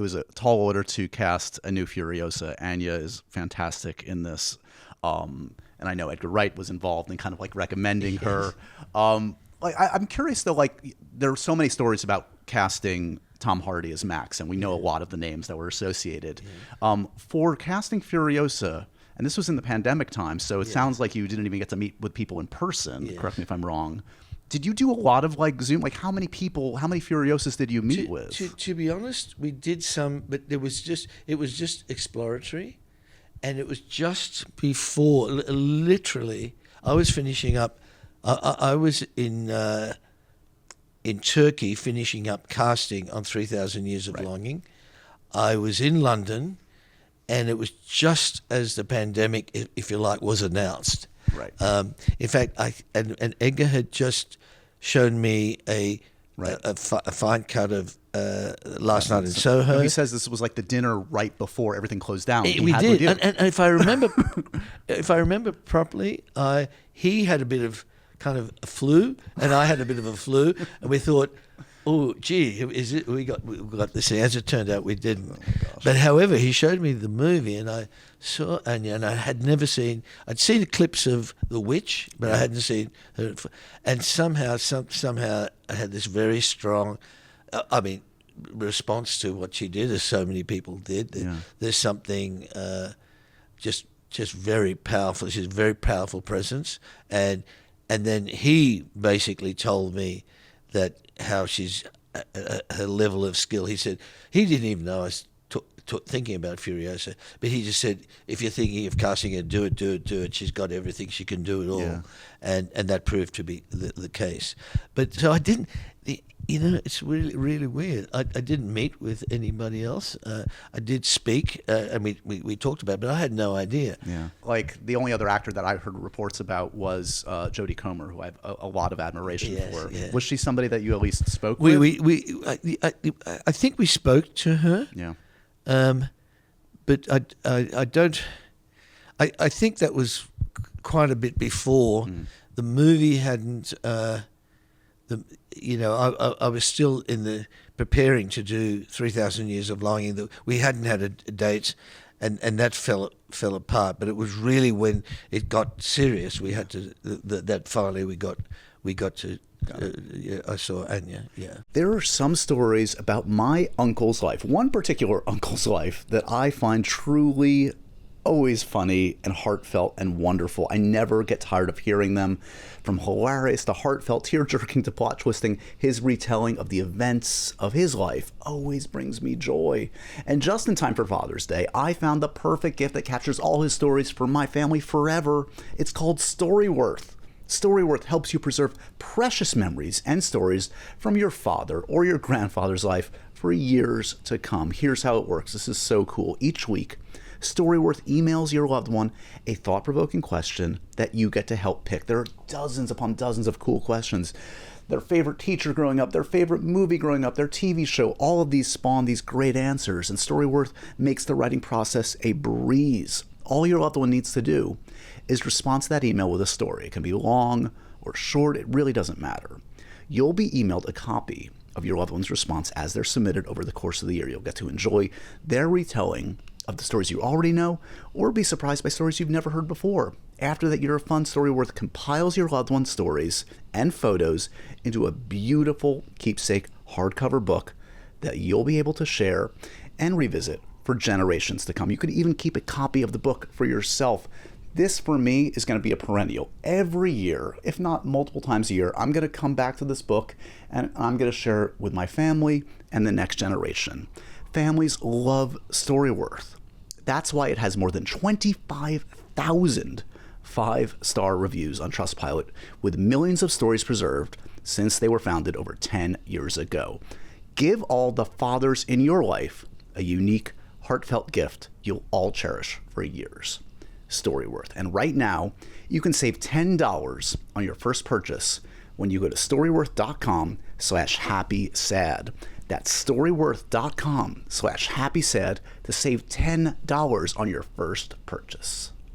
was a tall order to cast a new Furiosa. Anya is fantastic in this. And I know Edgar Wright was involved in kind of like recommending her. I'm curious though, like there are so many stories about casting Tom Hardy as Max, and we know a lot of the names that were associated. For casting Furiosa, and this was in the pandemic time, so it sounds like you didn't even get to meet with people in person. Correct me if I'm wrong. Did you do a lot of like Zoom? Like how many Furiosas did you meet with? To be honest, we did some, but it was just exploratory, and it was just before, literally, I was finishing up. I was in Turkey finishing up casting on 3,000 Years of Longing. I was in London. And it was just as the pandemic, if you like, was announced. Right. In fact, and Edgar had just shown me a fine cut of Last Night in Soho. He says this was like the dinner right before everything closed down. We did, and if I remember, properly, he had a bit of kind of a flu, and I had a bit of a flu, and we thought, oh, gee, is it? We got this thing. As it turned out, we didn't. Oh, but however, he showed me the movie, and I saw Anya, and I had never seen. I'd seen the clips of The Witch, but I hadn't seen her. And somehow, I had this very strong, response to what she did, as so many people did. There's something just very powerful. She's a very powerful presence, and then he basically told me that how she's her level of skill. He said he didn't even know I was thinking about Furiosa, but he just said, if you're thinking of casting her, do it. She's got everything. She can do it all, and that proved to be the case. But so I didn't. It's really, really weird. I didn't meet with anybody else. I did speak, and we talked about it, but I had no idea. Yeah. Like, the only other actor that I heard reports about was Jodie Comer, who I have a lot of admiration for. Yeah. Was she somebody that you at least spoke with? I think we spoke to her. Yeah. But I don't... I think that was quite a bit before. The movie hadn't... I was still preparing to do 3,000 Years of Longing. We hadn't had a date, and that fell apart. But it was really when it got serious. We had to that finally we got to. I saw Anya. Yeah. There are some stories about my uncle's life, one particular uncle's life, that I find truly always funny and heartfelt and wonderful. I never get tired of hearing them. From hilarious to heartfelt, tear-jerking to plot twisting, his retelling of the events of his life always brings me joy. And just in time for Father's Day, I found the perfect gift that captures all his stories for my family forever. It's called Storyworth. Storyworth helps you preserve precious memories and stories from your father or your grandfather's life for years to come. Here's how it works. This is so cool. Each week, Storyworth emails your loved one a thought-provoking question that you get to help pick. There are dozens upon dozens of cool questions. Their favorite teacher growing up, their favorite movie growing up, their TV show, all of these spawn these great answers, and Storyworth makes the writing process a breeze. All your loved one needs to do is respond to that email with a story. It can be long or short, it really doesn't matter. You'll be emailed a copy of your loved one's response as they're submitted over the course of the year. You'll get to enjoy their retelling of the stories you already know, or be surprised by stories you've never heard before. After that year of fun, Storyworth compiles your loved one's stories and photos into a beautiful keepsake hardcover book that you'll be able to share and revisit for generations to come. You could even keep a copy of the book for yourself. This, for me, is going to be a perennial. Every year, if not multiple times a year, I'm going to come back to this book and I'm going to share it with my family and the next generation. Families love Storyworth. That's why it has more than 25,000 5-star reviews on Trustpilot, with millions of stories preserved since they were founded over 10 years ago. Give all the fathers in your life a unique, heartfelt gift you'll all cherish for years. Storyworth. And right now, you can save $10 on your first purchase when you go to storyworth.com/happysad. That's storyworth.com/happysad to save $10 on your first purchase.